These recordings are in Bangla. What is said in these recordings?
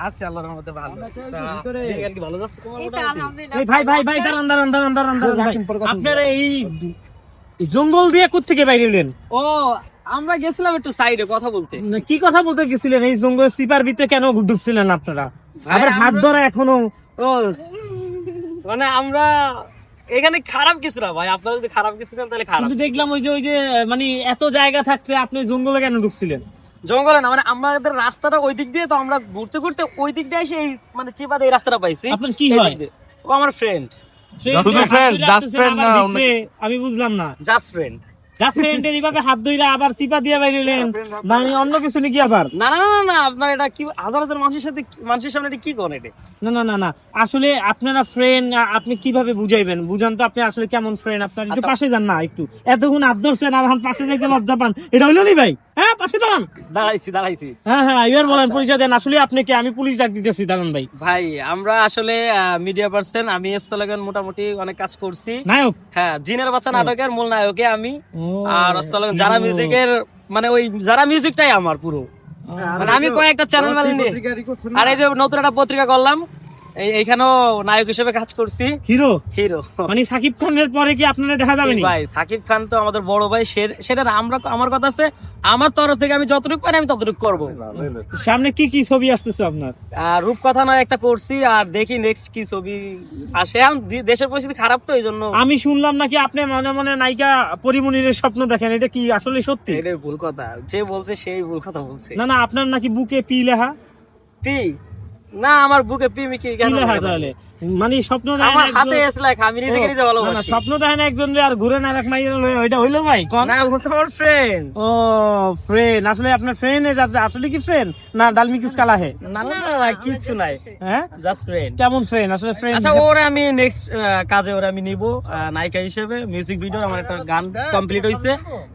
আছে আল্লাহর রহমতে ভালো। ভালো যাচ্ছে এই ভাই দাঁড়ান ভাই। আপনারা এই জঙ্গল দিয়ে কোত্থেকে বাইরে এলেন? ও আমরা গেছিলাম একটু সাইডে কথা বলতে। কি কথা বলতে গেছিলেন? এই জঙ্গল সিপার ভিতরে কেন ঢুকছিলেন আপনারা? আবার হাত ধরা এখনো? ও মানে আমরা এখানে খারাপ কিছু না ভাই, আপনারা যদি খারাপ কিছু নেন তাহলে খারাপ। কিন্তু দেখলাম ওই যে মানে এত জায়গা থাকতে আপনি জঙ্গলে কেন ঢুকছিলেন? জঙ্গলে না, মানে আমাদের রাস্তাটা ওই দিক দিয়ে, তো আমরা ঘুরতে ঘুরতে ওই দিক দিয়ে এসে এই মানে চিপাতে এই রাস্তাটা পাইছি। আপনার কি এই হয়? দিক দিয়ে। ও আমার ফ্রেন্ড। আমি বুঝলাম না। Just friend. জাস্ট ফ্রেন্ডের এইভাবে হাত ধইরা আবার চিপা দিয়ে বাইরেলেন, মানে অন্য কিছু নাকি আবার? না না না না, আপনার এটা কি হাজার হাজার মানুষের সামনে এটা কি করেন? এটা না আসলে আপনারা ফ্রেন্ড, আপনি কিভাবে বুঝাইবেন? বুঝান তো আপনি আসলে কেমন ফ্রেন্ড। আপনার একটু পাশে যান না, একটু এতক্ষণ হাত ধরছেন আর এখন পাশে যাইতে লজ্জা পান, এটা হইলো নি ভাই? হ্যাঁ পাশে দাঁড়ান। দাঁড়াইছি। হ্যাঁ এবার বলেন, পরিচয় দেন। আসলে আপনি কে? আমি পুলিশ ডাক দিতেছি, দাঁড়ান ভাই। ভাই আমরা আসলে মিডিয়া পার্সন। আমি স্লোগান মোটামুটি অনেক কাজ করছি। নায়ক? হ্যাঁ, জিনের বাচ্চা নাটকের মূল নায়কে আমি। আর স্লোগান যারা মিউজিকের, মানে ওই যারা মিউজিকটাই আমার পুরো, মানে আমি কয়েকটা চ্যানেল নিয়ে, আর এই যে নতুন একটা পত্রিকা করলাম, এইখানেও নায়ক হিসেবে কাজ করছি। হিরো? হিরো মানে সাকিব খানের পরে কি আপনারা দেখা যাবে না? ভাই সাকিব খান তো আমাদের বড় ভাই, সেটা না, আমার কথা আছে, আমার তরফ থেকে আমি যতটুকু পারি আমি ততটুকু করবো। সামনে কি ছবি আসতেছে আপনার? রূপকথা নয় একটা করছি, আর দেখি নেক্সট কি ছবি আসে। এখন দেশের পরিস্থিতি খারাপ, তো এই জন্য। আমি শুনলাম নাকি আপনি মনে মনে নায়িকা পরিমণির স্বপ্ন দেখেন, এটা কি আসলে সত্যি? এটা ভুল কথা, যে বলছে সেই ভুল কথা বলছে। না আপনার নাকি বুকে পি লেখা? পি না, আমার বুকে পি মিকি কেন লেখা? তাহলে মানে স্বপ্ন দেখেন, আমার হাতে এস লেখা, আমি নিজেকে নিজে ভালোবাসি। স্বপ্ন দেখেন একজন রে, আর ঘুরে না রাখ মাইয়া লয়, ওইটা হইলো ভাই? কোন? না, ও তো আমার ফ্রেন্ড। ও ফ্রেন্ড, আসলে আপনার ফ্রেন্ড আসলে কি ফ্রেন্ড না ডালমি কিস কালা হে? না কিছু নাই, হ্যাঁ জাস্ট ফ্রেন্ড। কেমন ফ্রেন্ড আসলে? ফ্রেন্ড আচ্ছা, ওরে আমি নেক্সট কাজে ওরে আমি নিব নায়িকা হিসেবে। মিউজিক ভিডিও আমার একটা গান কমপ্লিট হইছে,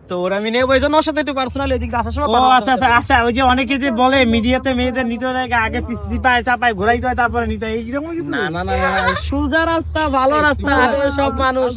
তো ওরে আমি নেব। এইজন্য ওর সাথে একটু পার্সোনাল এদিক আসার সময়। ও আচ্ছা ওই যে অনেকে যে বলে মিডিয়াতে মেয়েদের নিতে হয় আগে চিপায় চাপায় ঘোরাইতে হয় তারপরে নিতে হয়, এইরকম কিছু? না সোজা রাস্তা, ভালো রাস্তা, আসলে সব মানুষ